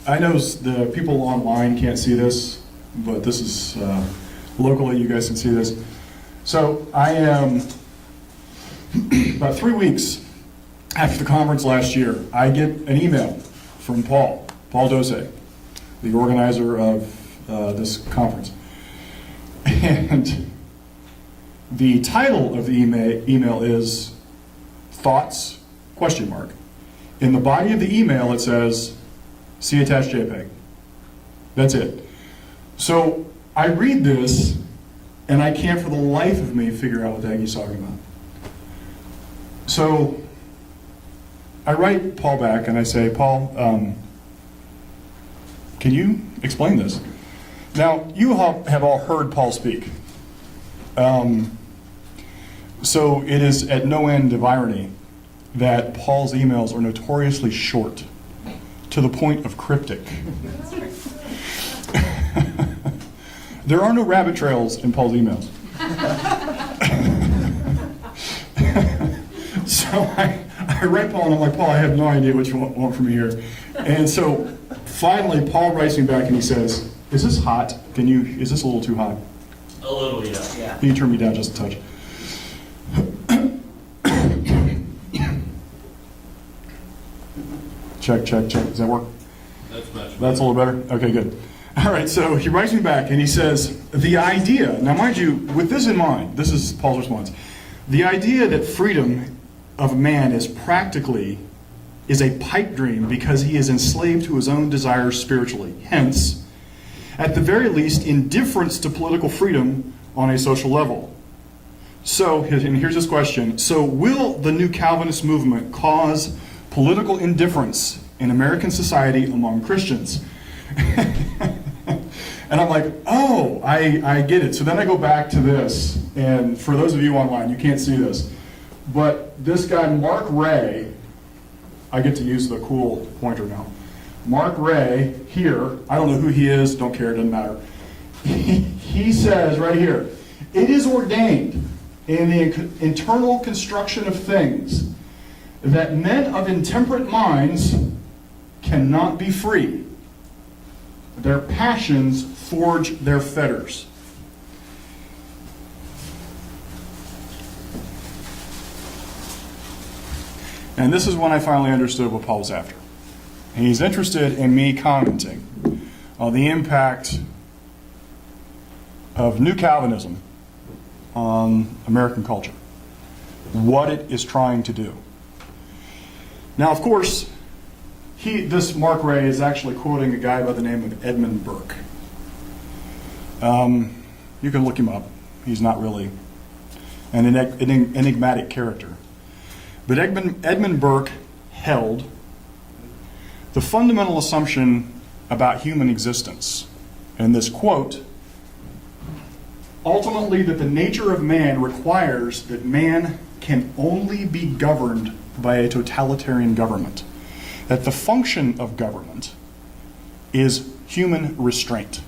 I know the people online can't see this, but this is locally, you guys can see this. So I am, about 3 weeks after the conference last year, I get an email from Paul Dose, the organizer of this conference. And the title of the email is Thoughts, ? In the body of the email it says, see attached JPEG. That's it. So I read this and I can't for the life of me figure out what the heck he's talking about. So I write Paul back and I say, Paul, can you explain this? Now, you have all heard Paul speak. So it is at no end of irony that Paul's emails are notoriously short, to the point of cryptic. There are no rabbit trails in Paul's emails. So I write Paul and I'm like, Paul, I have no idea what you want from me here. And so finally Paul writes me back and he says, is this hot? Is this a little too hot? A little, yeah. Can you turn me down just a touch? Check. Does that work? That's much better. That's a little better? Okay, good. All right, so he writes me back and he says, the idea, now mind you, with this in mind, this is Paul's response, the idea that freedom of man is a pipe dream because he is enslaved to his own desires spiritually. Hence, at the very least, indifference to political freedom on a social level. So, and here's this question, so will the new Calvinist movement cause political indifference in American society among Christians? And I'm like, oh, I get it. So then I go back to this, and for those of you online, you can't see this, but this guy, Mark Ray, I get to use the cool pointer now. Mark Ray, here, I don't know who he is, don't care, doesn't matter. He says right here, it is ordained in the internal construction of things that men of intemperate minds cannot be free. Their passions forge their fetters. And this is when I finally understood what Paul was after. He's interested in me commenting on the impact of New Calvinism on American culture, what it is trying to do. Now, of course, this Mark Ray is actually quoting a guy by the name of Edmund Burke. You can look him up. He's not really an enigmatic character. But Edmund Burke held the fundamental assumption about human existence, and this quote, ultimately that the nature of man requires that man can only be governed by a totalitarian government, that the function of government is human restraint.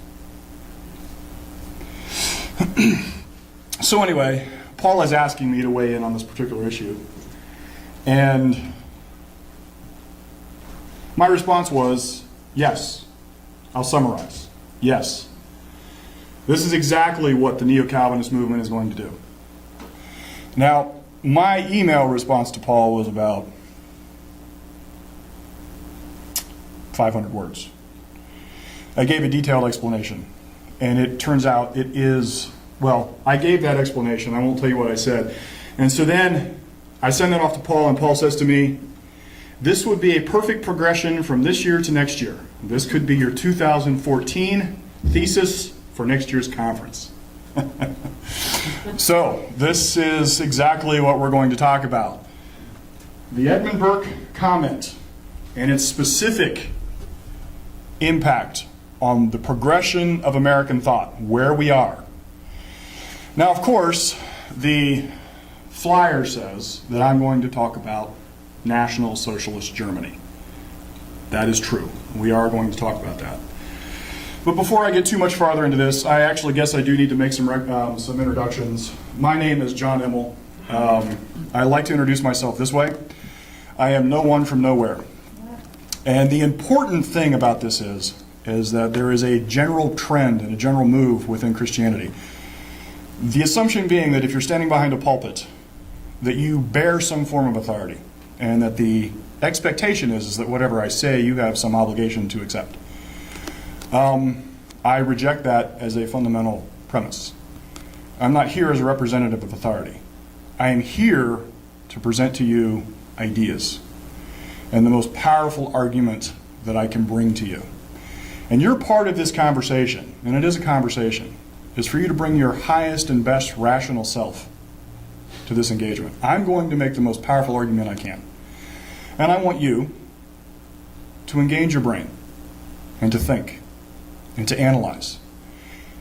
So anyway, Paul is asking me to weigh in on this particular issue, and my response was, yes. I'll summarize. Yes. This is exactly what the Neo-Calvinist movement is going to do. Now, my email response to Paul was about 500 words. I gave a detailed explanation, and it turns out it is, well, I gave that explanation. I won't tell you what I said. And so then I send that off to Paul, and Paul says to me, this would be a perfect progression from this year to next year. This could be your 2014 thesis for next year's conference. So, this is exactly what we're going to talk about. The Edmund Burke comment and its specific impact on the progression of American thought, where we are. Now, of course, the flyer says that I'm going to talk about National Socialist Germany. That is true. We are going to talk about that. But before I get too much farther into this, I actually guess I do need to make some introductions. My name is John Immel. I like to introduce myself this way. I am no one from nowhere. And the important thing about this is that there is a general trend and a general move within Christianity. The assumption being that if you're standing behind a pulpit, that you bear some form of authority, and that the expectation is that whatever I say, you have some obligation to accept. I reject that as a fundamental premise. I'm not here as a representative of authority. I am here to present to you ideas and the most powerful argument that I can bring to you. And your part of this conversation, and it is a conversation, is for you to bring your highest and best rational self to this engagement. I'm going to make the most powerful argument I can. And I want you to engage your brain and to think and to analyze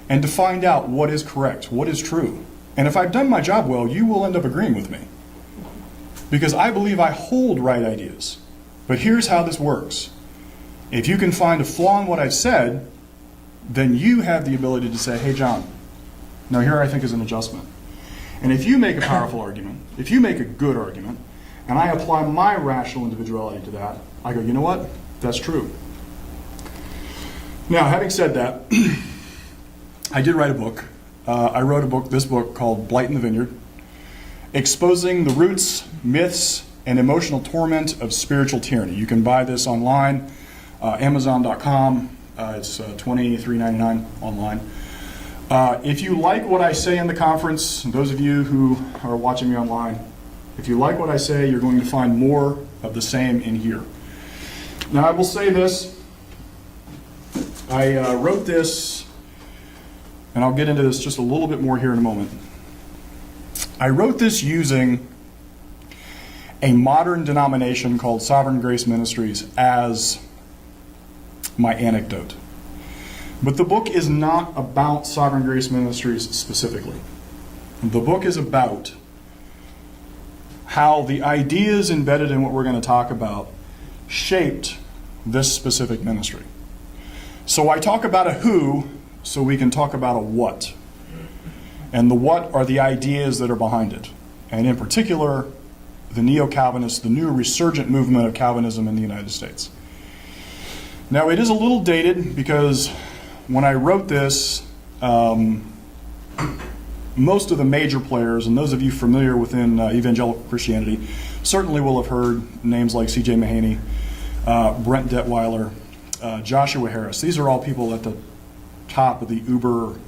and to find out what is correct, what is true. And if I've done my job well, you will end up agreeing with me. Because I believe I hold right ideas. But here's how this works. If you can find a flaw in what I've said, then you have the ability to say, hey, John, now here I think is an adjustment. And if you make a powerful argument, if you make a good argument, and I apply my rational individuality to that, I go, you know what? That's true. Now, having said that, I did write a book. I wrote this book called Blight in the Vineyard, Exposing the Roots, Myths, and Emotional Torment of Spiritual Tyranny. You can buy this online, Amazon.com. It's $23.99 online. If you like what I say in the conference, those of you who are watching me online, if you like what I say, you're going to find more of the same in here. Now, I will say this. I wrote this, and I'll get into this just a little bit more here in a moment. I wrote this using a modern denomination called Sovereign Grace Ministries as my anecdote. But the book is not about Sovereign Grace Ministries specifically. The book is about how the ideas embedded in what we're going to talk about shaped this specific ministry. So I talk about a who, so we can talk about a what. And the what are the ideas that are behind it. And in particular, the neo-Calvinists, the new resurgent movement of Calvinism in the United States. Now, it is a little dated because when I wrote this, most of the major players, and those of you familiar within evangelical Christianity, certainly will have heard names like C.J. Mahaney, Brent Detweiler, Joshua Harris. These are all people at the top of the uber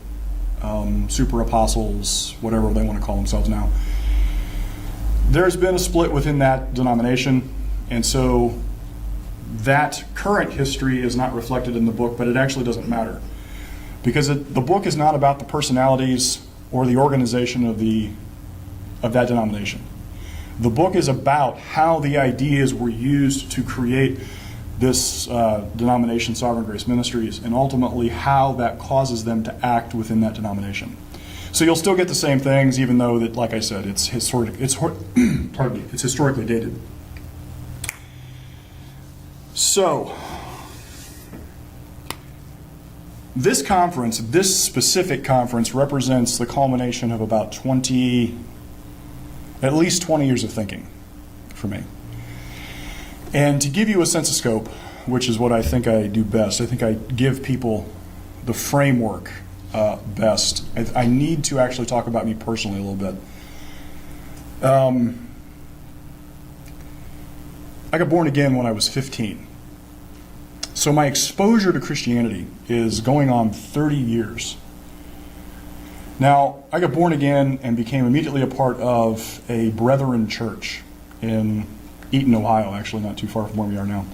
super apostles, whatever they want to call themselves now. There's been a split within that denomination, and so that current history is not reflected in the book, but it actually doesn't matter. Because the book is not about the personalities or the organization of that denomination. The book is about how the ideas were used to create this denomination, Sovereign Grace Ministries, and ultimately how that causes them to act within that denomination. So you'll still get the same things, even though that, like I said, it's historically dated. So, this conference, this specific conference, represents the culmination of about at least 20 years of thinking for me. And to give you a sense of scope, which is what I think I do best, I think I give people the framework best. I need to actually talk about me personally a little bit. I got born again when I was 15. So my exposure to Christianity is going on 30 years. Now, I got born again and became immediately a part of a Brethren church in Eaton, Ohio, actually not too far from where we are now.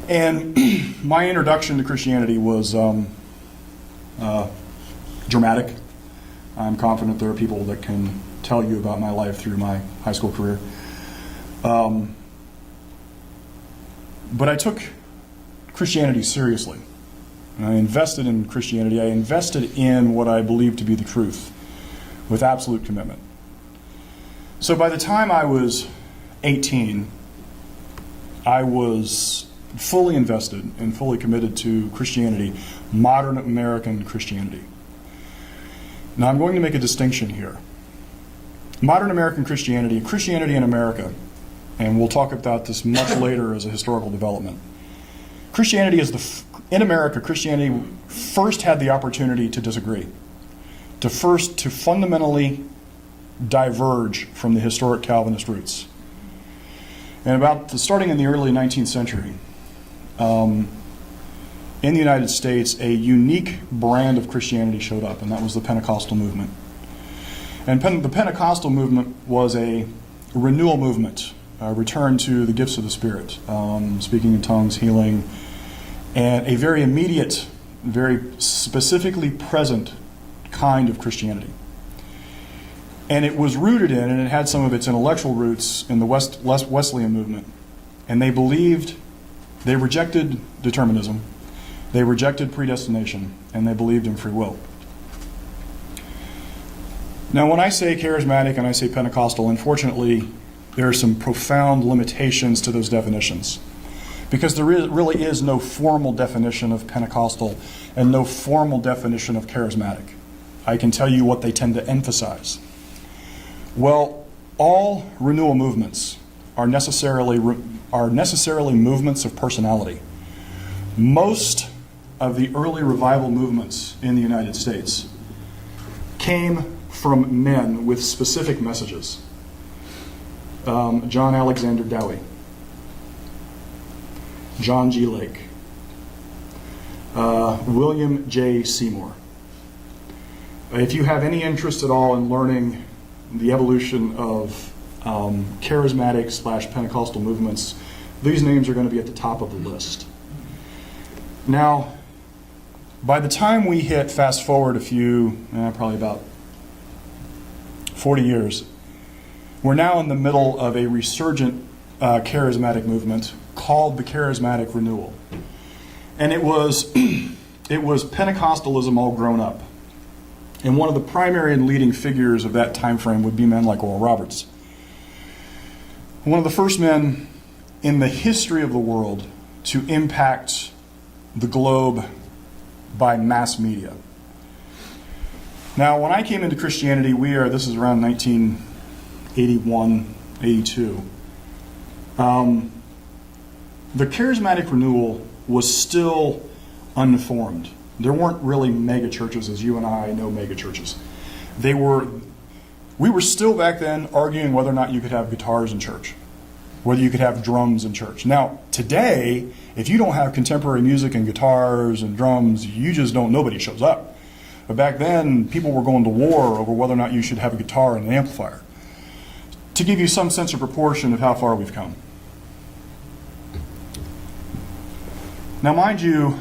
And my introduction to Christianity was dramatic. I'm confident there are people that can tell you about my life through my high school career. But I took Christianity seriously. And I invested in Christianity. I invested in what I believed to be the truth with absolute commitment. So by the time I was 18, I was fully invested and fully committed to Christianity, modern American Christianity. Now I'm going to make a distinction here. Modern American Christianity, Christianity in America, and we'll talk about this much later as a historical development. Christianity is in America, Christianity first had the opportunity to disagree, to fundamentally diverge from the historic Calvinist roots. And starting in the early 19th century, in the United States, a unique brand of Christianity showed up, and that was the Pentecostal movement. And the Pentecostal movement was a renewal movement, a return to the gifts of the Spirit, speaking in tongues, healing, and a very immediate, very specifically present kind of Christianity. And it was rooted in, and it had some of its intellectual roots in the Wesleyan movement. And they rejected determinism, they rejected predestination, and they believed in free will. Now, when I say charismatic and I say Pentecostal, unfortunately, there are some profound limitations to those definitions. Because there really is no formal definition of Pentecostal and no formal definition of charismatic. I can tell you what they tend to emphasize. Well, all renewal movements are necessarily movements of personality. Most of the early revival movements in the United States came from men with specific messages. John Alexander Dowie, John G. Lake, William J. Seymour. If you have any interest at all in learning the evolution of charismatic / Pentecostal movements, these names are going to be at the top of the list. Now, by the time we hit, fast forward probably about 40 years, we're now in the middle of a resurgent charismatic movement called the Charismatic Renewal. And it was Pentecostalism all grown up. And one of the primary and leading figures of that time frame would be men like Oral Roberts. One of the first men in the history of the world to impact the globe by mass media. Now, when I came into Christianity, this is around 1981, 82. The charismatic renewal was still unformed. There weren't really mega churches as you and I know mega churches. We were still back then arguing whether or not you could have guitars in church, whether you could have drums in church. Now, today, if you don't have contemporary music and guitars and drums, nobody shows up. But back then, people were going to war over whether or not you should have a guitar and an amplifier. To give you some sense of proportion of how far we've come. Now, mind you,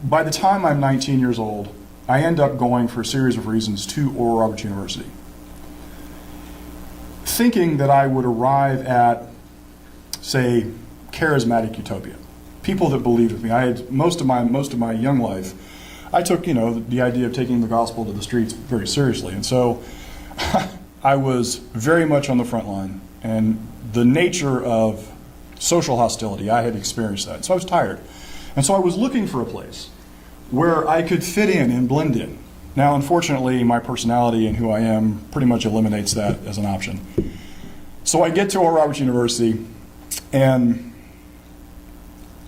by the time I'm 19 years old, I end up going, for a series of reasons, to Oral Roberts University, thinking that I would arrive at, say, charismatic utopia. People that believed with me. I had most of my young life, I took, the idea of taking the gospel to the streets very seriously. And so I was very much on the front line. And the nature of social hostility, I had experienced that. So I was tired. And so I was looking for a place where I could fit in and blend in. Now, unfortunately, my personality and who I am pretty much eliminates that as an option. So I get to Oral Roberts University, and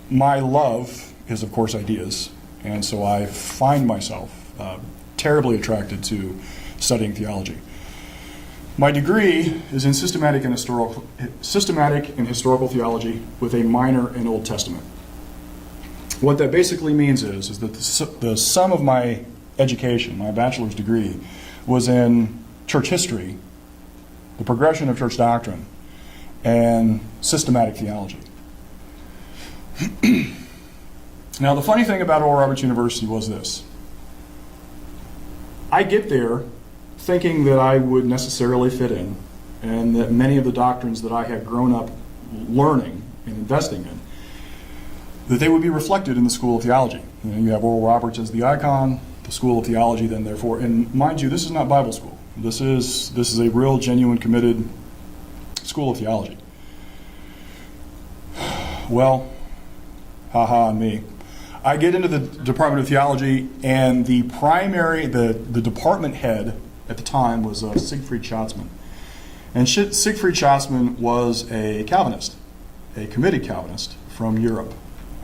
my love is, of course, ideas. And so I find myself terribly attracted to studying theology. My degree is in systematic and historical theology with a minor in Old Testament. What that basically means is that the sum of my education, my bachelor's degree, was in church history, the progression of church doctrine, and systematic theology. Now, the funny thing about Oral Roberts University was this. I get there thinking that I would necessarily fit in, and that many of the doctrines that I had grown up learning and investing in, that they would be reflected in the School of Theology. You have Oral Roberts as the icon, the School of Theology then therefore, and mind you, this is not Bible school. This is a real, genuine, committed School of Theology. Well, haha on me. I get into the Department of Theology, and the department head at the time was Siegfried Schatzman. And Siegfried Schatzman was a Calvinist, a committed Calvinist from Europe.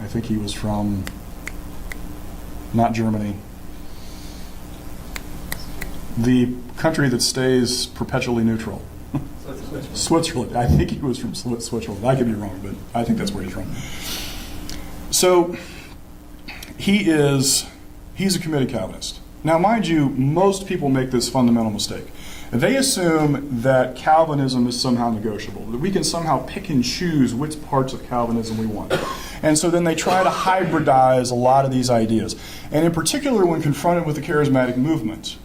I think he was from, not Germany, the country that stays perpetually neutral. Switzerland. I think he was from Switzerland. I could be wrong, but I think that's where he's from. So he's a committed Calvinist. Now, mind you, most people make this fundamental mistake. They assume that Calvinism is somehow negotiable, that we can somehow pick and choose which parts of Calvinism we want. And so then they try to hybridize a lot of these ideas. And in particular, when confronted with the charismatic movement,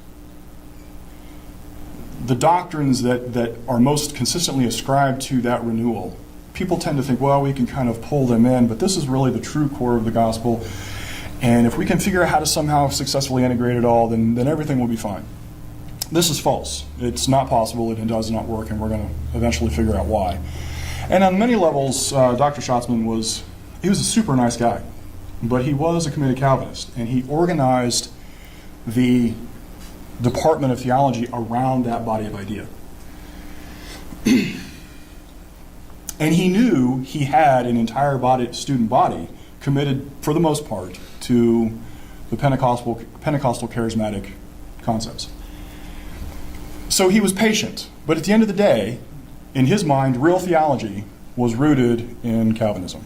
the doctrines that are most consistently ascribed to that renewal, people tend to think, well, we can kind of pull them in, but this is really the true core of the gospel. And if we can figure out how to somehow successfully integrate it all, then everything will be fine. This is false. It's not possible. It does not work, and we're going to eventually figure out why. And on many levels, Dr. Schatzman was a super nice guy, but he was a committed Calvinist, and he organized the Department of Theology around that body of idea. And he knew he had an entire student body committed, for the most part, to the Pentecostal charismatic concepts. So he was patient, but at the end of the day, in his mind, real theology was rooted in Calvinism.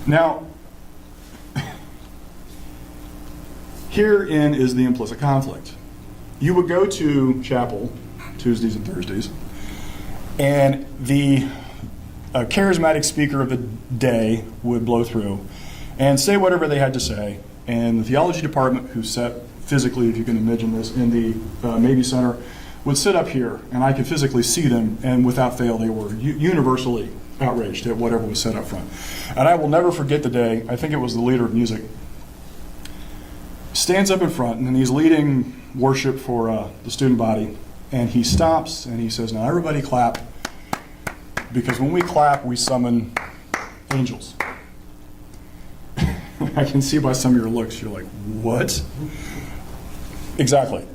Now, herein is the implicit conflict. You would go to chapel Tuesdays and Thursdays, and the charismatic speaker of the day would blow through and say whatever they had to say, and the theology department, who sat physically, if you can imagine this, in the Mabee Center, would sit up here, and I could physically see them, and without fail, they were universally outraged at whatever was said up front. And I will never forget the day, I think it was the leader of music, stands up in front, and he's leading worship for the student body, and he stops, and he says, now everybody clap, because when we clap, we summon angels. I can see by some of your looks, you're like, what? Exactly.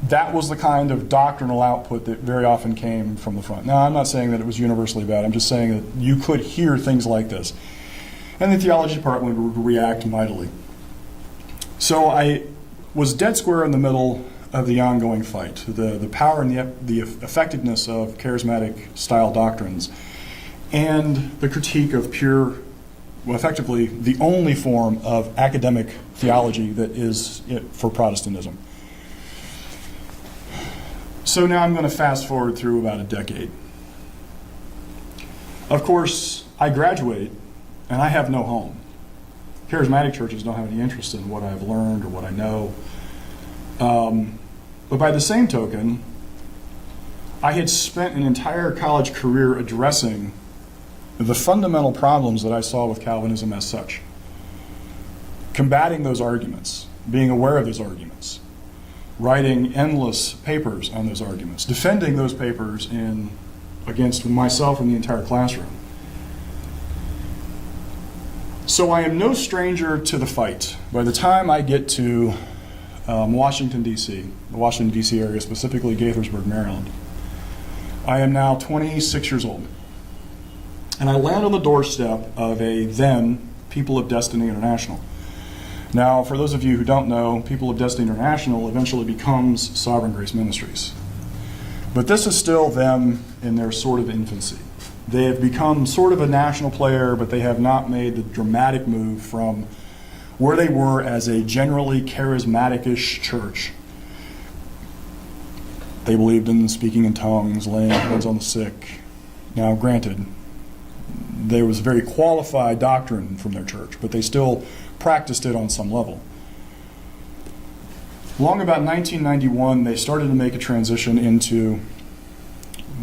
That was the kind of doctrinal output that very often came from the front. Now, I'm not saying that it was universally bad. I'm just saying that you could hear things like this. And the theology department would react mightily. So I was dead square in the middle of the ongoing fight, the power and the effectiveness of charismatic style doctrines, and the critique of pure, well, effectively the only form of academic theology that is for Protestantism. So now I'm going to fast forward through about a decade. Of course, I graduate and I have no home. Charismatic churches don't have any interest in what I've learned or what I know. But by the same token, I had spent an entire college career addressing the fundamental problems that I saw with Calvinism as such. Combating those arguments, being aware of those arguments, writing endless papers on those arguments, defending those papers against myself and the entire classroom. So I am no stranger to the fight. By the time I get to Washington, D.C., the Washington, D.C. area, specifically Gaithersburg, Maryland, I am now 26 years old. And I land on the doorstep of a then People of Destiny International. Now, for those of you who don't know, People of Destiny International eventually becomes Sovereign Grace Ministries. But this is still them in their sort of infancy. They have become sort of a national player, but they have not made the dramatic move from where they were as a generally charismatic-ish church. They believed in speaking in tongues, laying hands on the sick. Now, granted, there was very qualified doctrine from their church, but they still practiced it on some level. Long about 1991, they started to make a transition into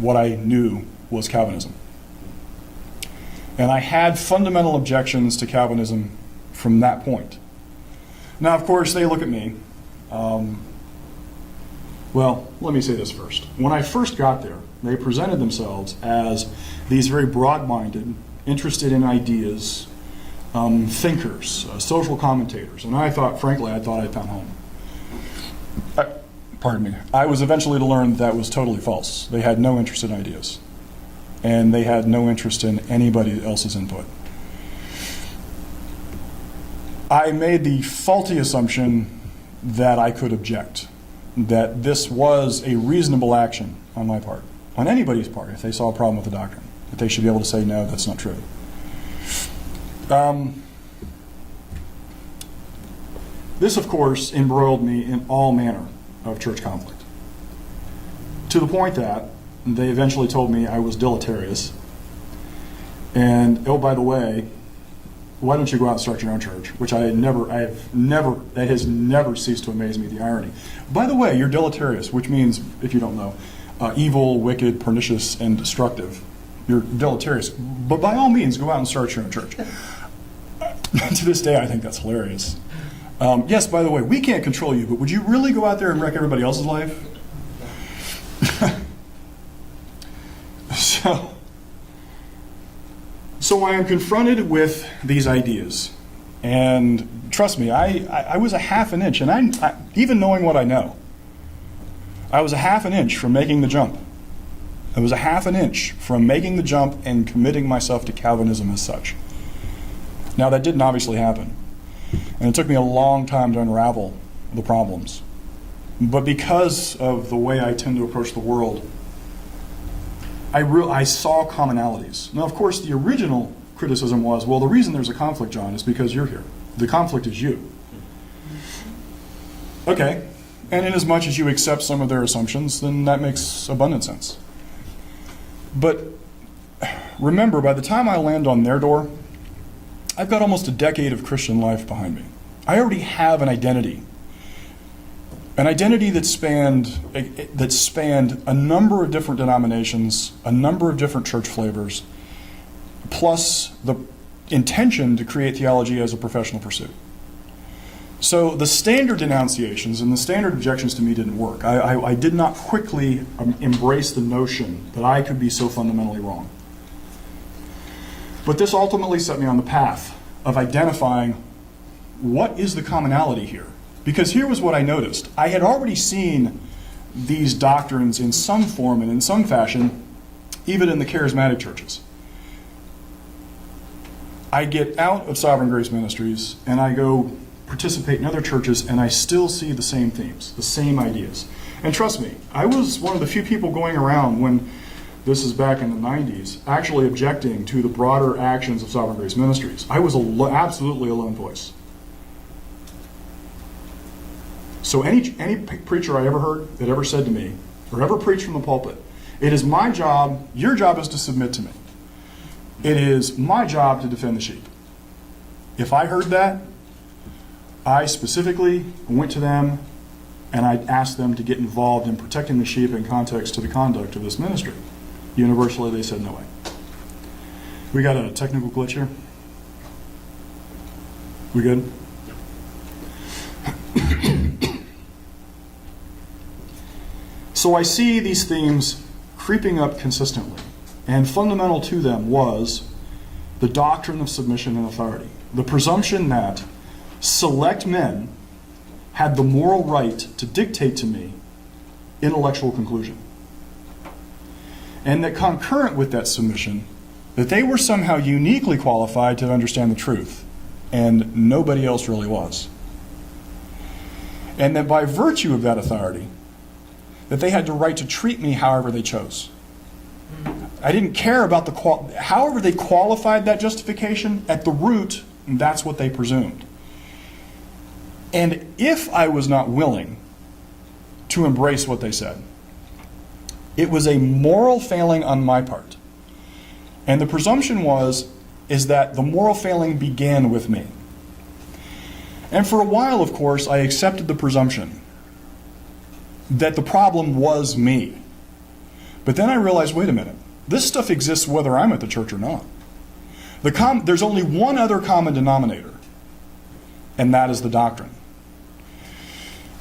what I knew was Calvinism. And I had fundamental objections to Calvinism from that point. Now, of course, they look at me. Well, let me say this first. When I first got there, they presented themselves as these very broad-minded, interested in ideas, thinkers, social commentators. And I thought, frankly, I thought I'd found home. pardon me, I was eventually to learn that was totally false. They had no interest in ideas, and they had no interest in anybody else's input. I made the faulty assumption that I could object, that this was a reasonable action on my part, on anybody's part, if they saw a problem with the doctrine, that they should be able to say, no, that's not true. This, of course, embroiled me in all manner of church conflict, to the point that they eventually told me I was deleterious. And, oh, by the way, why don't you go out and start your own church? Which that has never ceased to amaze me, the irony. By the way, you're deleterious, which means, if you don't know, evil, wicked, pernicious, and destructive. You're deleterious. But by all means, go out and start your own church. To this day, I think that's hilarious. Yes, by the way, we can't control you, but would you really go out there and wreck everybody else's life? So I am confronted with these ideas. And trust me, I was a half an inch, and I even knowing what I know, I was a half an inch from making the jump. I was a half an inch from making the jump and committing myself to Calvinism as such. Now, that didn't obviously happen. And it took me a long time to unravel the problems. But because of the way I tend to approach the world, I saw commonalities. Now, of course, the original criticism was, well, the reason there's a conflict, John, is because you're here. The conflict is you. Okay. And in as much as you accept some of their assumptions, then that makes abundant sense. But remember, by the time I land on their door, I've got almost a decade of Christian life behind me. I already have an identity that spanned a number of different denominations, a number of different church flavors, plus the intention to create theology as a professional pursuit. So the standard denunciations and the standard objections to me didn't work. I did not quickly embrace the notion that I could be so fundamentally wrong. But this ultimately set me on the path of identifying what is the commonality here. Because here was what I noticed. I had already seen these doctrines in some form and in some fashion, even in the charismatic churches. I get out of Sovereign Grace Ministries and I go participate in other churches, and I still see the same themes, the same ideas. And trust me, I was one of the few people going around when this is back in the 90s, actually objecting to the broader actions of Sovereign Grace Ministries. I was absolutely a lone voice. So any preacher I ever heard that ever said to me, or ever preached from the pulpit, it is my job, your job is to submit to me. It is my job to defend the sheep. If I heard that, I specifically went to them and I asked them to get involved in protecting the sheep in context to the conduct of this ministry. Universally, they said no way. We got a technical glitch here? We good? So I see these themes creeping up consistently, and fundamental to them was the doctrine of submission and authority. The presumption that select men had the moral right to dictate to me intellectual conclusion. And that concurrent with that submission, that they were somehow uniquely qualified to understand the truth, and nobody else really was. And that by virtue of that authority, that they had the right to treat me however they chose. I didn't care about however they qualified that justification, at the root, that's what they presumed. And if I was not willing to embrace what they said, it was a moral failing on my part. And the presumption is that the moral failing began with me. And for a while, of course, I accepted the presumption that the problem was me. But then I realized, wait a minute, this stuff exists whether I'm at the church or not. There's only one other common denominator, and that is the doctrine.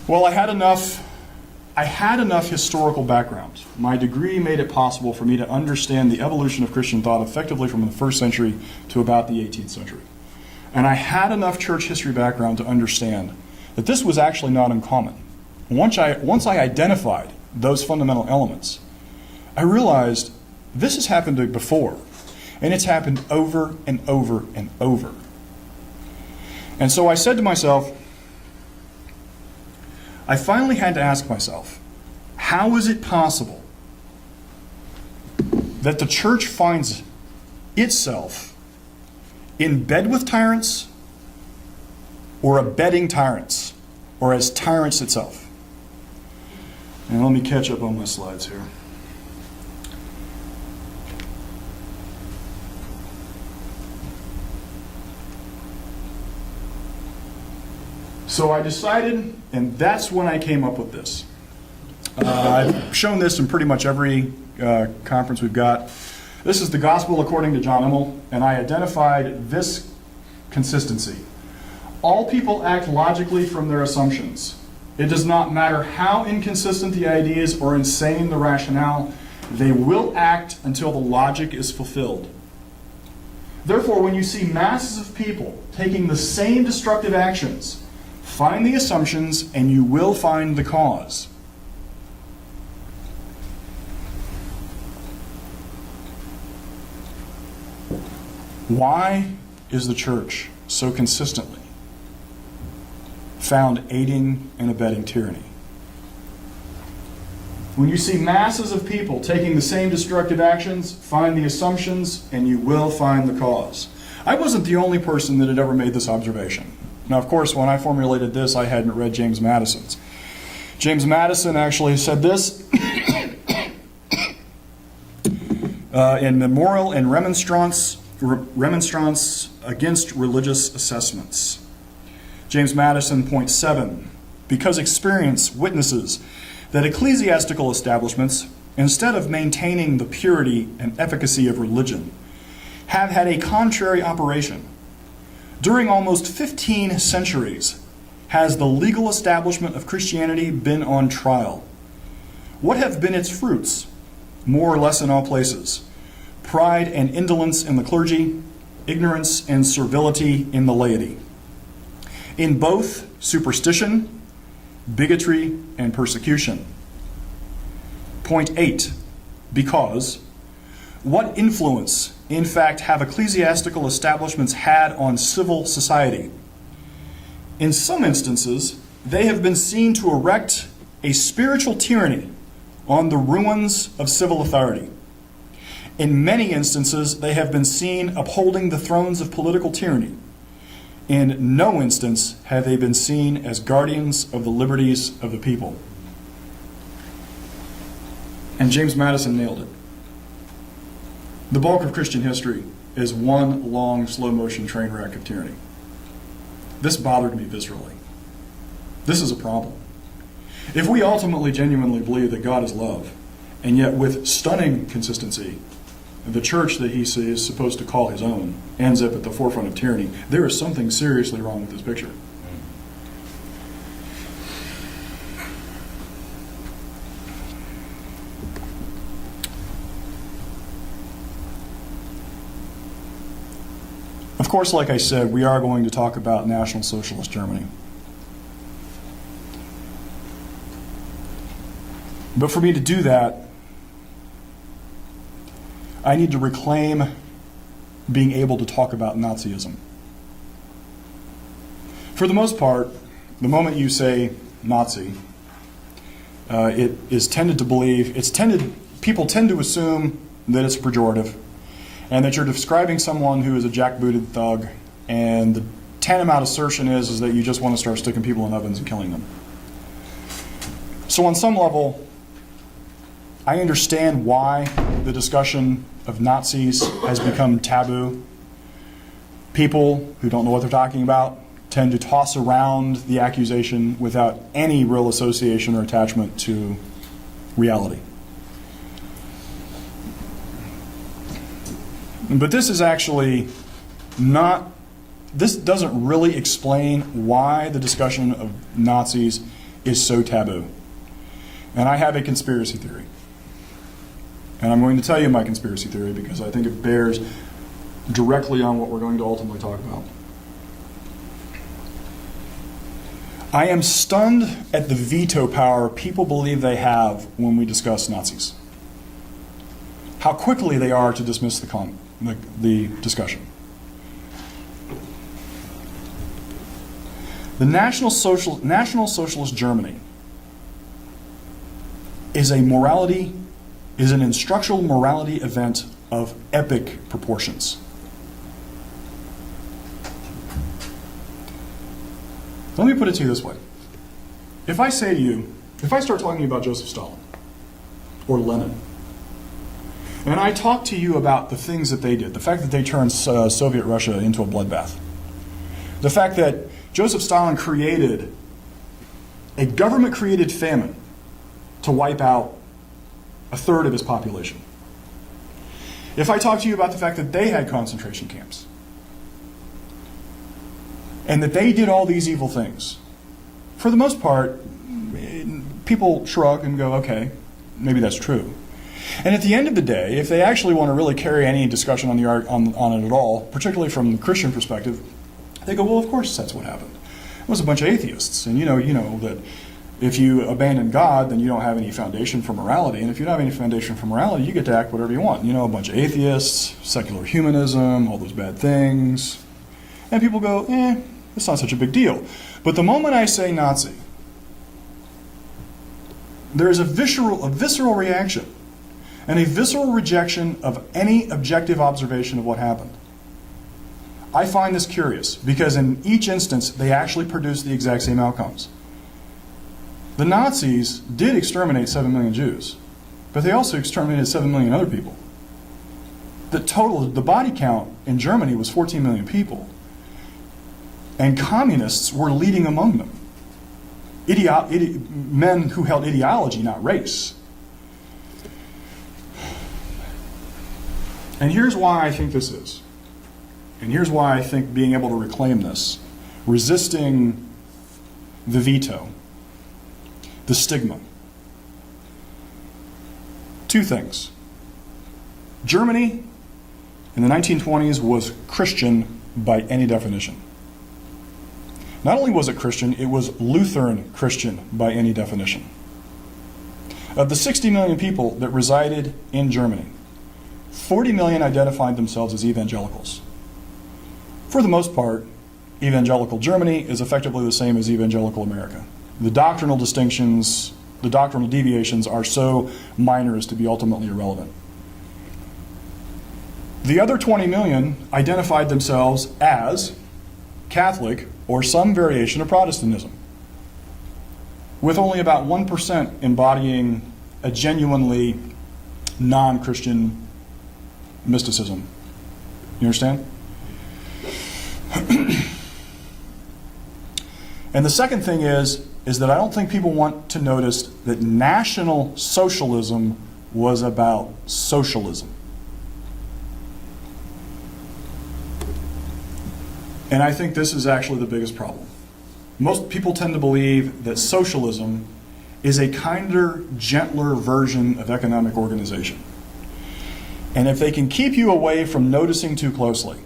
Well, I had enough historical background. My degree made it possible for me to understand the evolution of Christian thought effectively from the 1st century to about the 18th century. And I had enough church history background to understand that this was actually not uncommon. once I identified those fundamental elements, I realized this has happened before, and it's happened over and over and over. And so I said to myself, I finally had to ask myself, how is it possible that the church finds itself in bed with tyrants or abetting tyrants or as tyrants itself? And let me catch up on my slides here. So I decided, and that's when I came up with this. I've shown this in pretty much every conference we've got. This is the Gospel according to John Immel, and I identified this consistency. All people act logically from their assumptions. It does not matter how inconsistent the ideas or insane the rationale, they will act until the logic is fulfilled. Therefore, when you see masses of people taking the same destructive actions, find the assumptions and you will find the cause. Why is the church so consistently found aiding and abetting tyranny? When you see masses of people taking the same destructive actions, find the assumptions and you will find the cause. I wasn't the only person that had ever made this observation. Now, of course, when I formulated this, I hadn't read James Madison's. James Madison actually said this in Memorial and Remonstrance Against Religious Assessments. James Madison, point 7, because experience witnesses that ecclesiastical establishments, instead of maintaining the purity and efficacy of religion, have had a contrary operation. During almost 15 centuries, has the legal establishment of Christianity been on trial? What have been its fruits? More or less in all places. Pride and indolence in the clergy, ignorance and servility in the laity. In both superstition, bigotry, and persecution. Point 8, because what influence, in fact, have ecclesiastical establishments had on civil society? In some instances, they have been seen to erect a spiritual tyranny on the ruins of civil authority. In many instances, they have been seen upholding the thrones of political tyranny. In no instance have they been seen as guardians of the liberties of the people. And James Madison nailed it. The bulk of Christian history is one long, slow-motion train wreck of tyranny. This bothered me viscerally. This is a problem. If we ultimately genuinely believe that God is love, and yet with stunning consistency, the church that he is supposed to call his own ends up at the forefront of tyranny, there is something seriously wrong with this picture. Of course, like I said, we are going to talk about National Socialist Germany. But for me to do that, I need to reclaim being able to talk about Nazism. For the most part, the moment you say Nazi, it is tended to believe, people tend to assume that it's pejorative and that you're describing someone who is a jackbooted thug, and the tantamount assertion is that you just want to start sticking people in ovens and killing them. So on some level, I understand why the discussion of Nazis has become taboo. People who don't know what they're talking about tend to toss around the accusation without any real association or attachment to reality. But this is actually not, this doesn't really explain why the discussion of Nazis is so taboo. And I have a conspiracy theory. And I'm going to tell you my conspiracy theory because I think it bears directly on what we're going to ultimately talk about. I am stunned at the veto power people believe they have when we discuss Nazis. How quickly they are to dismiss the discussion. The National Socialist Germany is an instructional morality event of epic proportions. Let me put it to you this way. If I say to you, if I start talking to you about Joseph Stalin or Lenin, and I talk to you about the things that they did, the fact that they turned Soviet Russia into a bloodbath, the fact that Joseph Stalin created a government-created famine to wipe out a third of his population. If I talk to you about the fact that they had concentration camps, and that they did all these evil things, for the most part, people shrug and go, okay, maybe that's true. And at the end of the day, if they actually want to really carry any discussion on it at all, particularly from the Christian perspective, they go, well, of course that's what happened. It was a bunch of atheists, and you know that if you abandon God, then you don't have any foundation for morality, and if you don't have any foundation for morality, you get to act whatever you want. You know, a bunch of atheists, secular humanism, all those bad things. And people go, it's not such a big deal. But the moment I say Nazi, there is a visceral reaction and a visceral rejection of any objective observation of what happened. I find this curious because in each instance, they actually produce the exact same outcomes. The Nazis did exterminate 7 million Jews, but they also exterminated 7 million other people. The body count in Germany was 14 million people, and communists were leading among them. Men who held ideology, not race. And here's why I think this is. And here's why I think being able to reclaim this, resisting the veto, the stigma. Two things. Germany in the 1920s was Christian by any definition. Not only was it Christian, it was Lutheran Christian by any definition. Of the 60 million people that resided in Germany, 40 million identified themselves as evangelicals. For the most part, evangelical Germany is effectively the same as evangelical America. The doctrinal distinctions, the doctrinal deviations are so minor as to be ultimately irrelevant. The other 20 million identified themselves as Catholic or some variation of Protestantism, with only about 1% embodying a genuinely non-Christian mysticism. You understand? And the second thing is that I don't think people want to notice that National Socialism was about socialism. And I think this is actually the biggest problem. Most people tend to believe that socialism is a kinder, gentler version of economic organization. And if they can keep you away from noticing too closely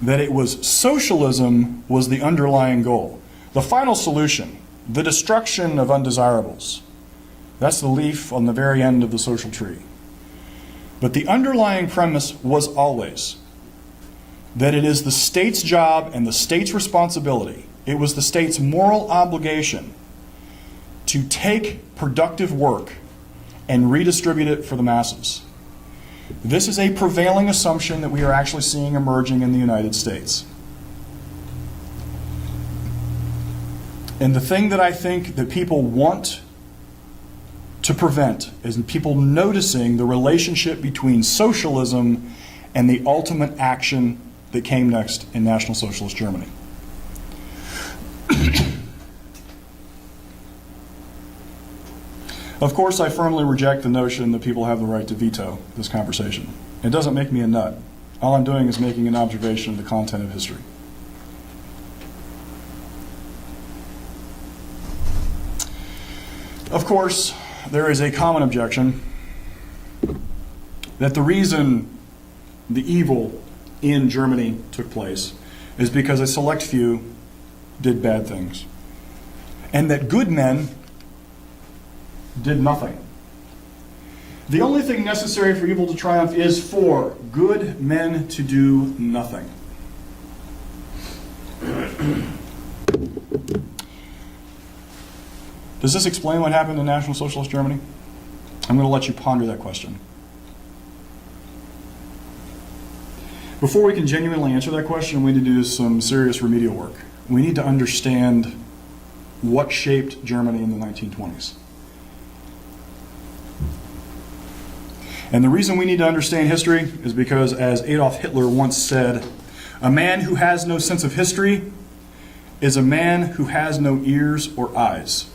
that it was socialism was the underlying goal, the final solution, the destruction of undesirables, that's the leaf on the very end of the social tree. But the underlying premise was always that it is the state's job and the state's responsibility, it was the state's moral obligation to take productive work and redistribute it for the masses. This is a prevailing assumption that we are actually seeing emerging in the United States. And the thing that I think that people want to prevent is people noticing the relationship between socialism and the ultimate action that came next in National Socialist Germany. Of course, I firmly reject the notion that people have the right to veto this conversation. It doesn't make me a nut. All I'm doing is making an observation of the content of history. Of course, there is a common objection that the reason the evil in Germany took place is because a select few did bad things. and that good men did nothing. The only thing necessary for evil to triumph is for good men to do nothing. Does this explain what happened in National Socialist Germany? I'm going to let you ponder that question. Before we can genuinely answer that question, we need to do some serious remedial work. We need to understand what shaped Germany in the 1920s. And the reason we need to understand history is because, as Adolf Hitler once said, a man who has no sense of history is a man who has no ears or eyes.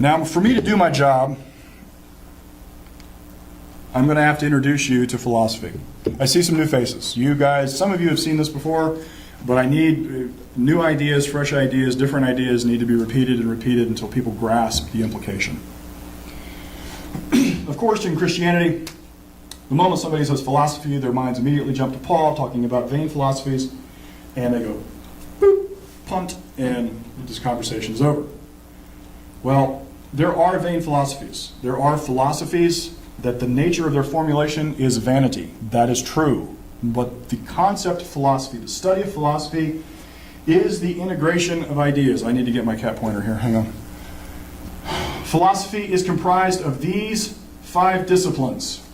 Now, for me to do my job, I'm going to have to introduce you to philosophy. I see some new faces. You guys, some of you have seen this before, but I need new ideas, fresh ideas, different ideas need to be repeated and repeated until people grasp the implication. Of course, in Christianity, the moment somebody says philosophy, their minds immediately jump to Paul, talking about vain philosophies, and they go, boop, punt, and this conversation is over. Well, there are vain philosophies. There are philosophies that the nature of their formulation is vanity. That is true. But the concept of philosophy, the study of philosophy, is the integration of ideas. I need to get my cat pointer here. Hang on. Philosophy is comprised of these 5 disciplines.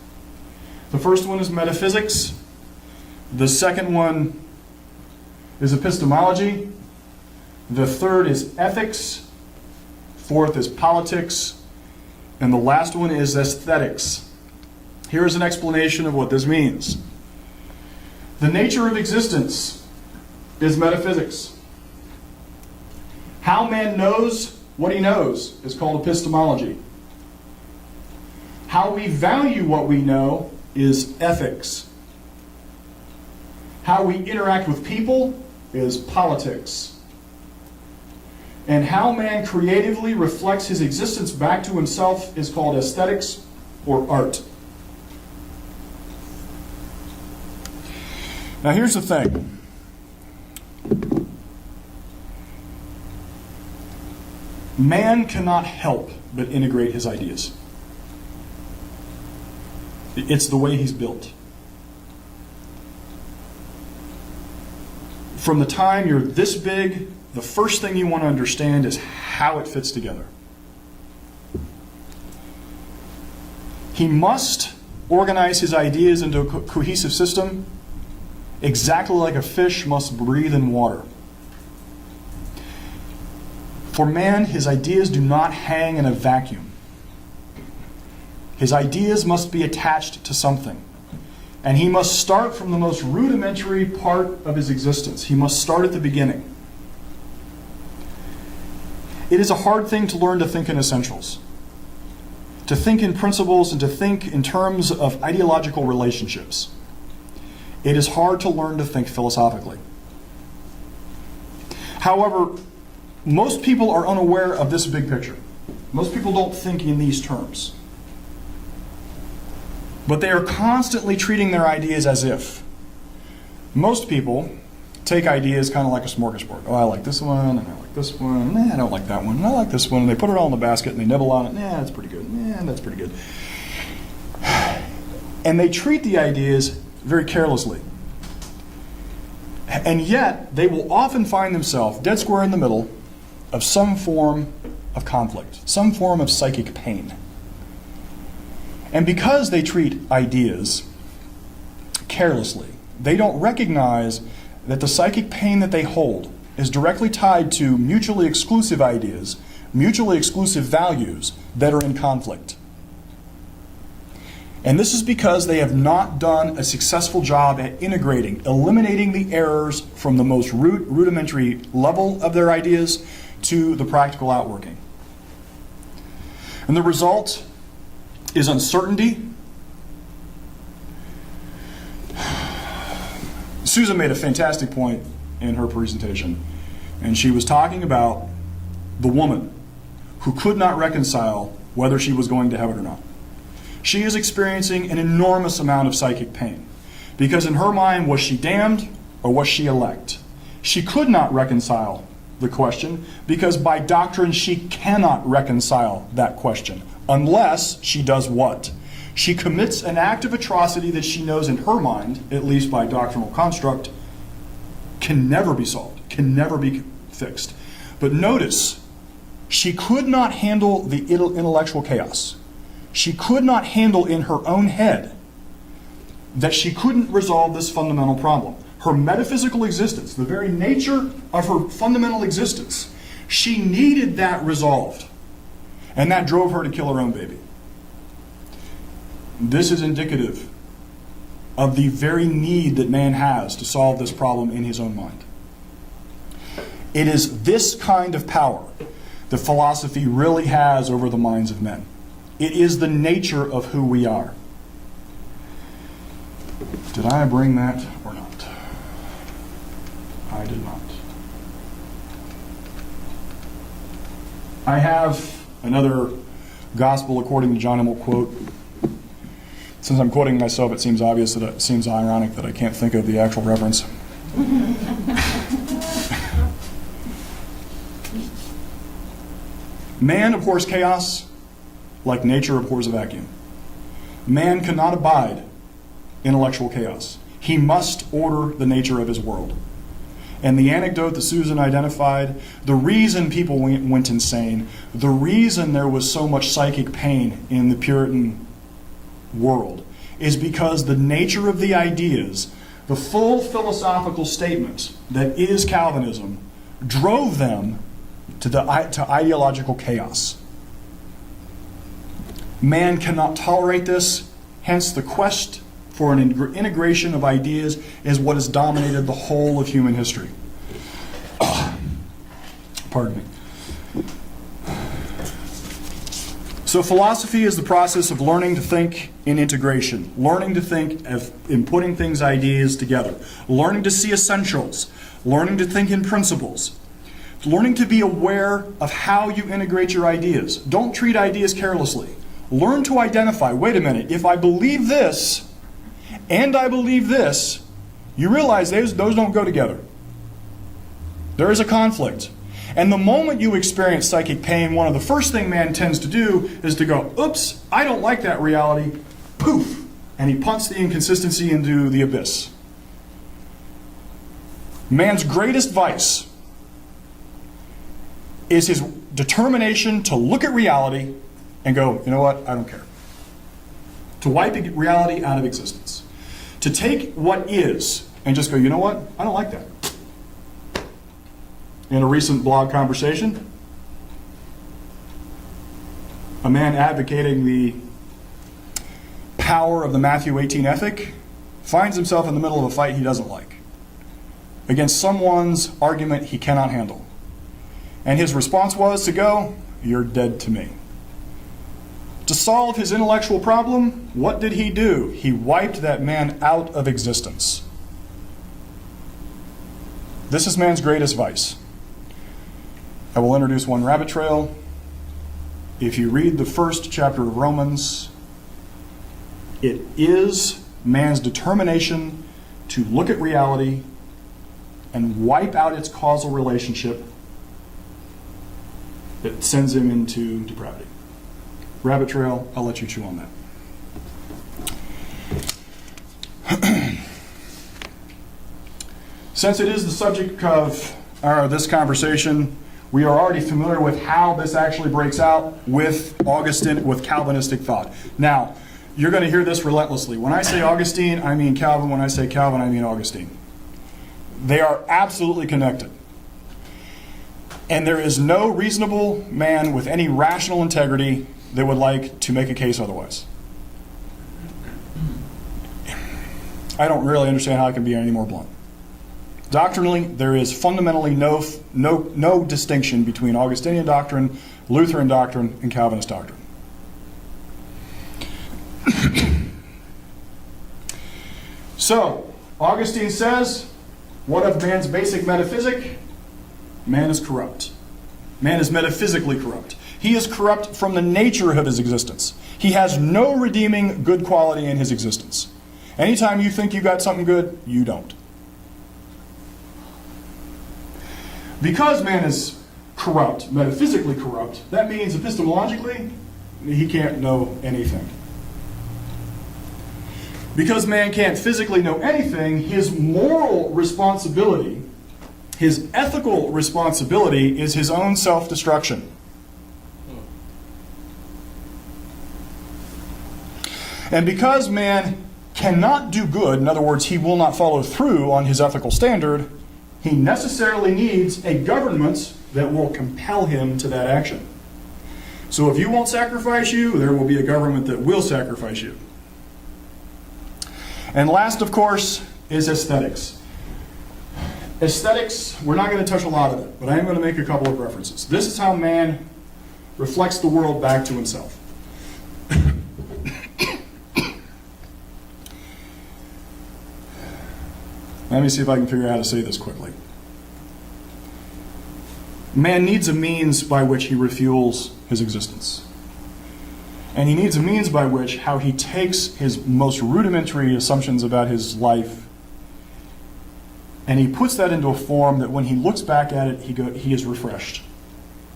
The first one is metaphysics. The second one is epistemology. The third is ethics. Fourth is politics. And the last one is aesthetics. Here is an explanation of what this means. The nature of existence is metaphysics. How man knows what he knows is called epistemology. How we value what we know is ethics. How we interact with people is politics. And how man creatively reflects his existence back to himself is called aesthetics or art. Now here's the thing. Man cannot help but integrate his ideas. It's the way he's built. From the time you're this big, the first thing you want to understand is how it fits together. He must organize his ideas into a cohesive system, exactly like a fish must breathe in water. For man, his ideas do not hang in a vacuum. His ideas must be attached to something. And he must start from the most rudimentary part of his existence. He must start at the beginning. It is a hard thing to learn to think in essentials, to think in principles, and to think in terms of ideological relationships. It is hard to learn to think philosophically. However, most people are unaware of this big picture. Most people don't think in these terms. But they are constantly treating their ideas as if. Most people take ideas kind of like a smorgasbord. Oh, I like this one, and I like this one. Nah, I don't like that one. And I like this one. And they put it all in the basket, and they nibble on it. Nah, that's pretty good. Nah, that's pretty good. And they treat the ideas very carelessly. And yet, they will often find themselves dead square in the middle of some form of conflict, some form of psychic pain. And because they treat ideas carelessly, they don't recognize that the psychic pain that they hold is directly tied to mutually exclusive ideas, mutually exclusive values that are in conflict. And this is because they have not done a successful job at integrating, eliminating the errors from the most rudimentary level of their ideas to the practical outworking. And the result is uncertainty. Susan made a fantastic point in her presentation, and she was talking about the woman who could not reconcile whether she was going to heaven or not. She is experiencing an enormous amount of psychic pain because in her mind, was she damned or was she elect? She could not reconcile the question because by doctrine she cannot reconcile that question unless she does what? She commits an act of atrocity that she knows in her mind, at least by doctrinal construct, can never be solved, can never be fixed. But notice, she could not handle the intellectual chaos. She could not handle in her own head that she couldn't resolve this fundamental problem. Her metaphysical existence, the very nature of her fundamental existence, she needed that resolved. And that drove her to kill her own baby. This is indicative of the very need that man has to solve this problem in his own mind. It is this kind of power that philosophy really has over the minds of men. It is the nature of who we are. Did I bring that or not? I did not. I have another Gospel according to John Immel quote. Since I'm quoting myself, it seems obvious that it seems ironic that I can't think of the actual reference. Man abhors chaos like nature abhors a vacuum. Man cannot abide intellectual chaos. He must order the nature of his world. And the anecdote that Susan identified, the reason people went insane, the reason there was so much psychic pain in the Puritan world, is because the nature of the ideas, the full philosophical statement that is Calvinism, drove them to ideological chaos. Man cannot tolerate this, hence the quest for an integration of ideas is what has dominated the whole of human history. Pardon me. So philosophy is the process of learning to think in integration, learning to think in putting things, ideas together, learning to see essentials, learning to think in principles, learning to be aware of how you integrate your ideas. Don't treat ideas carelessly. Learn to identify, wait a minute, if I believe this, and I believe this, you realize those don't go together. There is a conflict. And the moment you experience psychic pain, one of the first things man tends to do is to go, oops, I don't like that reality, poof, and he punts the inconsistency into the abyss. Man's greatest vice is his determination to look at reality and go, you know what, I don't care. To wipe reality out of existence. To take what is and just go, you know what? I don't like that. In a recent blog conversation, a man advocating the power of the Matthew 18 ethic finds himself in the middle of a fight he doesn't like against someone's argument he cannot handle. And his response was to go, you're dead to me. To solve his intellectual problem, what did he do? He wiped that man out of existence. This is man's greatest vice. I will introduce one rabbit trail. If you read the first chapter of Romans, it is man's determination to look at reality and wipe out its causal relationship that sends him into depravity. Rabbit trail, I'll let you chew on that. Since it is the subject of this conversation, we are already familiar with how this actually breaks out with Augustine, with Calvinistic thought. Now, you're going to hear this relentlessly. When I say Augustine, I mean Calvin. When I say Calvin, I mean Augustine. They are absolutely connected. And there is no reasonable man with any rational integrity that would like to make a case otherwise. I don't really understand how I can be any more blunt. Doctrinally, there is fundamentally no distinction between Augustinian doctrine, Lutheran doctrine, and Calvinist doctrine. So, Augustine says, what of man's basic metaphysic? Man is corrupt. Man is metaphysically corrupt. He is corrupt from the nature of his existence. He has no redeeming good quality in his existence. Anytime you think you got something good, you don't. Because man is corrupt, metaphysically corrupt, that means epistemologically, he can't know anything. Because man can't physically know anything, his moral responsibility, his ethical responsibility is his own self-destruction. And because man cannot do good, in other words, he will not follow through on his ethical standard, he necessarily needs a government that will compel him to that action. So if you won't sacrifice you, there will be a government that will sacrifice you. And last, of course, is aesthetics. Aesthetics, we're not going to touch a lot of it, but I am going to make a couple of references. This is how man reflects the world back to himself. Let me see if I can figure out how to say this quickly. Man needs a means by which he refuels his existence. And he needs a means by which how he takes his most rudimentary assumptions about his life and he puts that into a form that when he looks back at it, he is refreshed.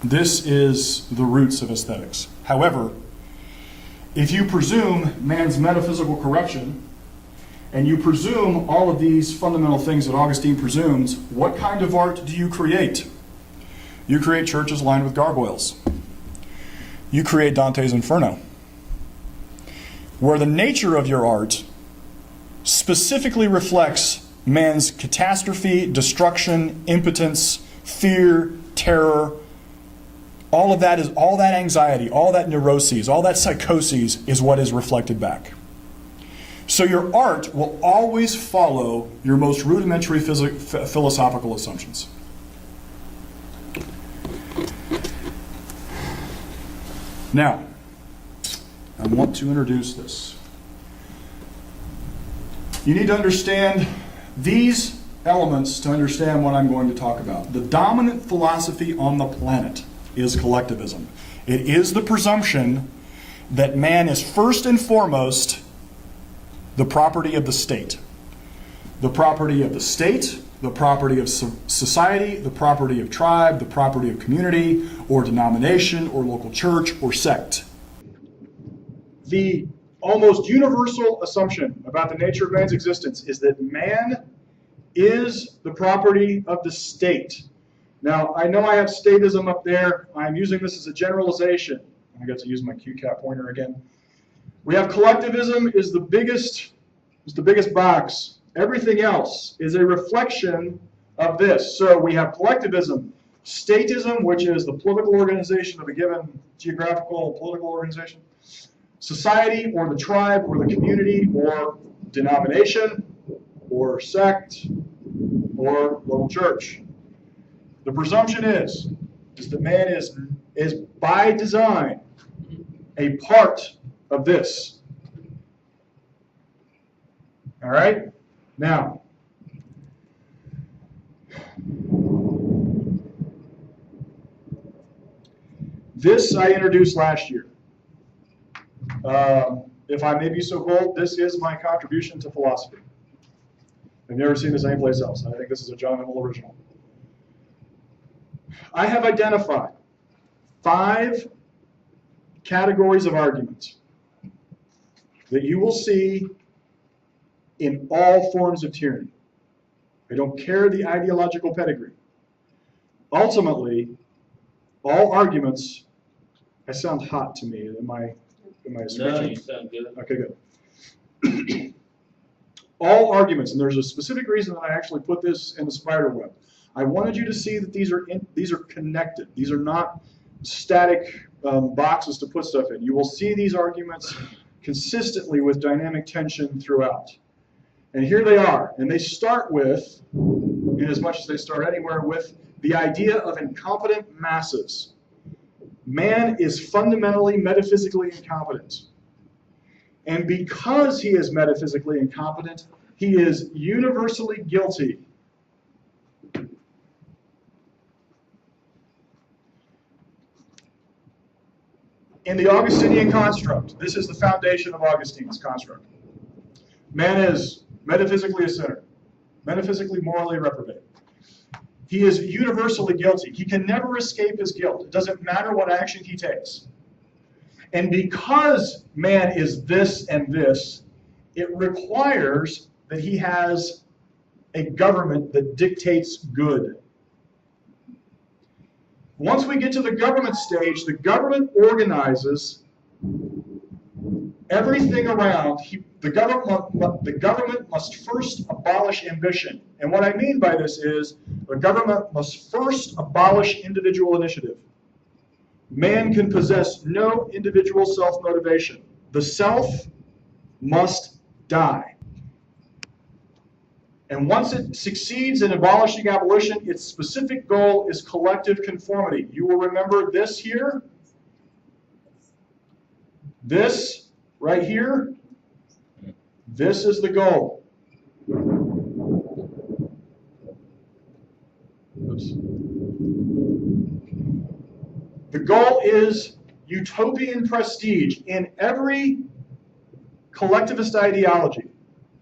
This is the roots of aesthetics. However, if you presume man's metaphysical corruption, and you presume all of these fundamental things that Augustine presumes, what kind of art do you create? You create churches lined with gargoyles. You create Dante's Inferno, where the nature of your art specifically reflects man's catastrophe, destruction, impotence, fear, terror. All of that is, all that anxiety, all that neuroses, all that psychoses is what is reflected back. So your art will always follow your most rudimentary philosophical assumptions. Now, I want to introduce this. You need to understand these elements to understand what I'm going to talk about. The dominant philosophy on the planet is collectivism. It is the presumption that man is first and foremost the property of the state. The property of the state, the property of society, the property of tribe, the property of community, or denomination, or local church, or sect. The almost universal assumption about the nature of man's existence is that man is the property of the state. Now, I know I have statism up there. I'm using this as a generalization. I got to use my QCAP pointer again. We have collectivism is the biggest box. Everything else is a reflection of this. So we have collectivism, statism, which is the political organization of a given geographical political organization, society or the tribe or the community or denomination or sect or local church. The presumption is that man is by design a part of this. All right? Now, this I introduced last year. If I may be so bold, this is my contribution to philosophy. I've never seen this anyplace else. I think this is a John Immel original. I have identified 5 categories of arguments that you will see in all forms of tyranny. I don't care the ideological pedigree. Ultimately, all arguments, I sound hot to me. Am I screeching? No, you sound good. Okay, good. All arguments, and there's a specific reason that I actually put this in the spider web. I wanted you to see that these are connected. These are not static boxes to put stuff in. You will see these arguments consistently with dynamic tension throughout. And here they are. And they start with, in as much as they start anywhere, with the idea of incompetent masses. Man is fundamentally metaphysically incompetent. And because he is metaphysically incompetent, he is universally guilty. In the Augustinian construct, this is the foundation of Augustine's construct. Man is metaphysically a sinner, metaphysically morally reprobate. He is universally guilty. He can never escape his guilt. It doesn't matter what action he takes. And because man is this and this, it requires that he has a government that dictates good. Once we get to the government stage, the government organizes everything around. The government must first abolish ambition. And what I mean by this is the government must first abolish individual initiative. Man can possess no individual self-motivation. The self must die. And once it succeeds in abolishing abolition, its specific goal is collective conformity. You will remember this here. This right here. This is the goal. Oops. The goal is utopian prestige. In every collectivist ideology,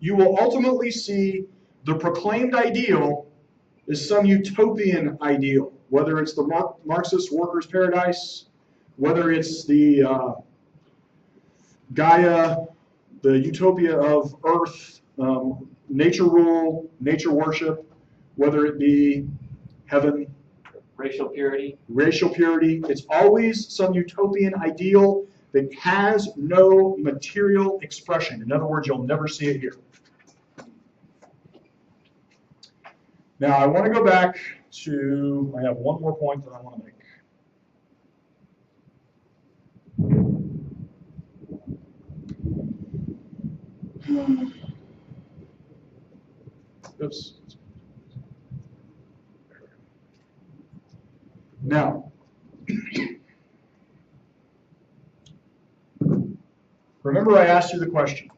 you will ultimately see the proclaimed ideal is some utopian ideal, whether it's the Marxist workers' paradise, whether it's the Gaia, the utopia of Earth, nature rule, nature worship, whether it be heaven, Racial purity. racial purity. It's always some utopian ideal that has no material expression. In other words, you'll never see it here. Now, I want to go back to, I have one more point that I want to make. Oops. Now, remember I asked you the question.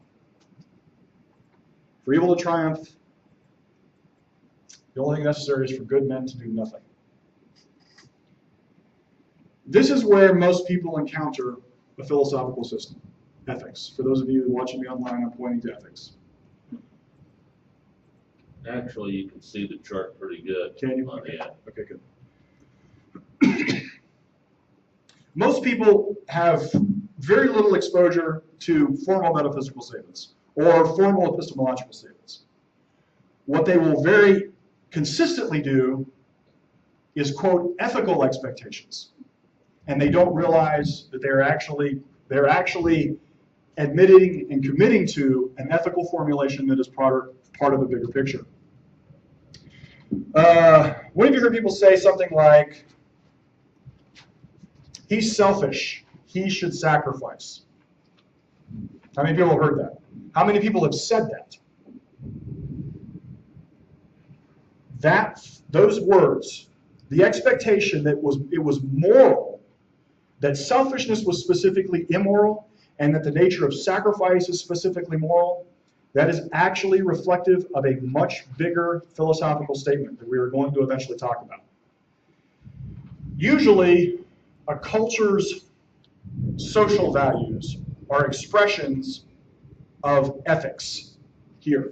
For evil to triumph, the only thing necessary is for good men to do nothing. This is where most people encounter a philosophical system, ethics. For those of you watching me online, I'm pointing to ethics. Actually, you can see the chart pretty good. Can you? On the end. Okay, good. Most people have very little exposure to formal metaphysical statements or formal epistemological statements. What they will very consistently do is quote ethical expectations, and they don't realize that they're actually admitting and committing to an ethical formulation that is part of a bigger picture. When have you heard people say something like, he's selfish, he should sacrifice? How many people have heard that? How many people have said that? Those words, the expectation that it was moral, that selfishness was specifically immoral, and that the nature of sacrifice is specifically moral, that is actually reflective of a much bigger philosophical statement that we are going to eventually talk about. Usually, a culture's social values are expressions of ethics here.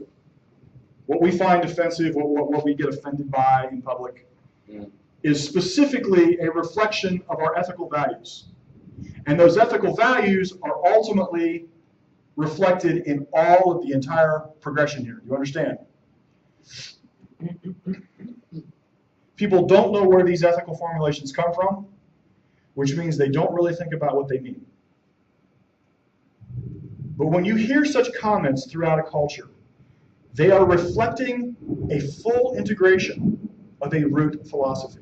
What we find offensive, what we get offended by in public, is specifically a reflection of our ethical values. And those ethical values are ultimately reflected in all of the entire progression here. You understand? People don't know where these ethical formulations come from, which means they don't really think about what they mean. But when you hear such comments throughout a culture, they are reflecting a full integration of a root philosophy.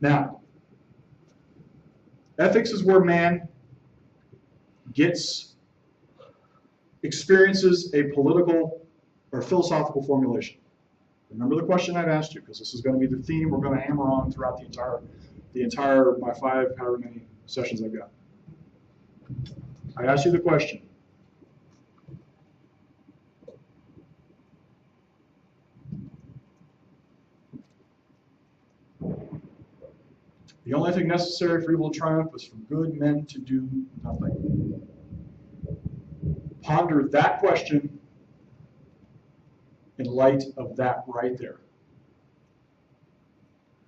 Now, ethics is where man experiences a political or philosophical formulation. Remember the question I've asked you, because this is going to be the theme we're going to hammer on throughout the entire my 5 however many sessions I've got. I asked you the question. The only thing necessary for evil to triumph is for good men to do nothing. Ponder that question and in light of that right there.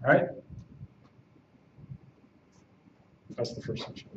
All right? That's the first section.